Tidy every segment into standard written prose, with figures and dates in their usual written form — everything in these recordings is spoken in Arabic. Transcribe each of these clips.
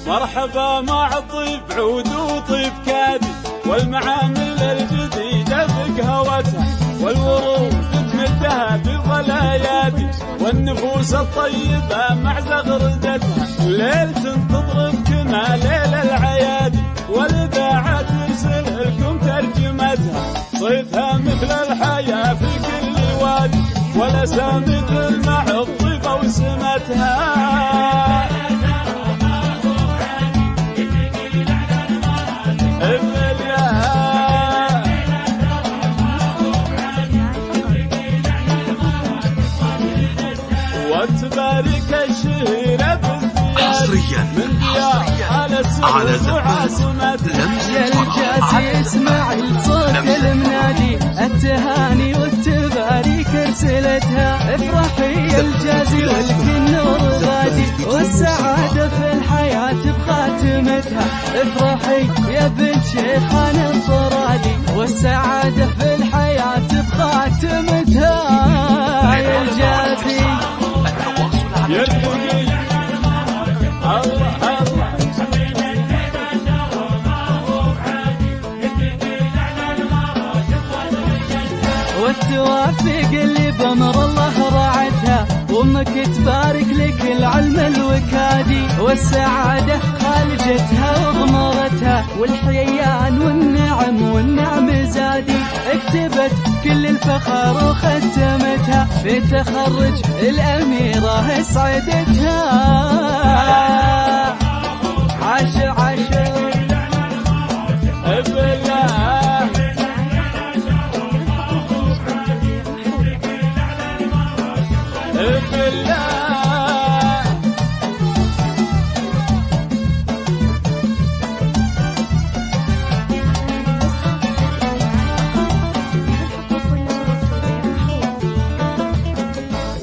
مرحبا مع الضيف عود وطيب كادي، والمعامل الجديدة بقهوتها، والورود تمدها بظل ايادي، والنفوس الطيبة مع زغردتها. ليل تنتظر كما ليل العيادي، والاذاعة ترسل لكم ترجمتها. صيتها مثل الحياة في كل وادي، والاسامي تلمع الطيبة وسمتها. وتبارك الشهيرة حصريا على زفات يا الجازي اسماعيل صوت المنادي، التهاني والتباريك ارسلتها. افرحي يا الجازي والكل نور غادي، والسعادة في الحياة بخاتمتها. افرحي يا بنت شيخان الصرادي، والسعادة في الحياة بخاتمتها. يا الجازي يرتقي الله الله، والتوافق اللي بأمر الله راعتها، وامك تبارك لك العلم الوكادي، والسعادة خالجتها وغمرتها، والحيان والنعم والنعم زادي. اكتبت كل الفخر وختمتها، في تخرج الأميرة سعدتها. عاشر عاشر بالله بالله.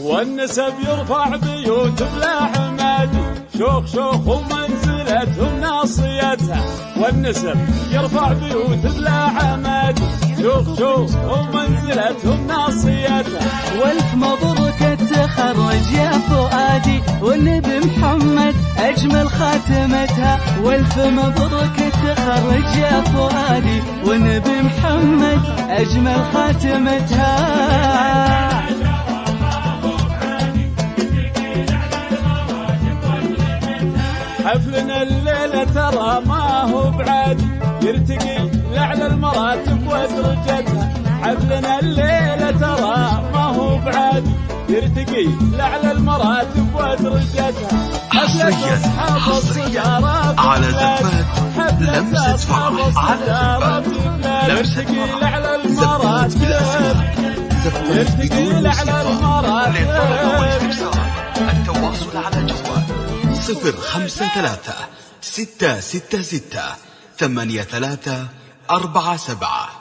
والنسب يرفع بيوت بلا حمادي، شوخ شوخ ومنزلتهم ناصيتها. والنسب يرفع بيوت بلا حمادي، شوخ شوخ ومنزلتهم ناصيتها. والف مبروك التخرج يا فؤادي، والنبي محمد أجمل خاتمتها. والف مبروك التخرج يا فؤادي، والنبي محمد أجمل خاتمتها. حفلنا الليلة ترى ما هو بعادي، يرتقي لأعلى المراتب ودرجتها. حفلنا الليلة ترى ما هو بعادي، يرتقي لأعلى المراتب ودرجتها. حصريا على زفات لمسة فرح، على زفات لمسة فرح، زفات بالأسماء، زفات بدون موسيقى. للطلب والاستفسار التواصل على جوال 053 666 8347.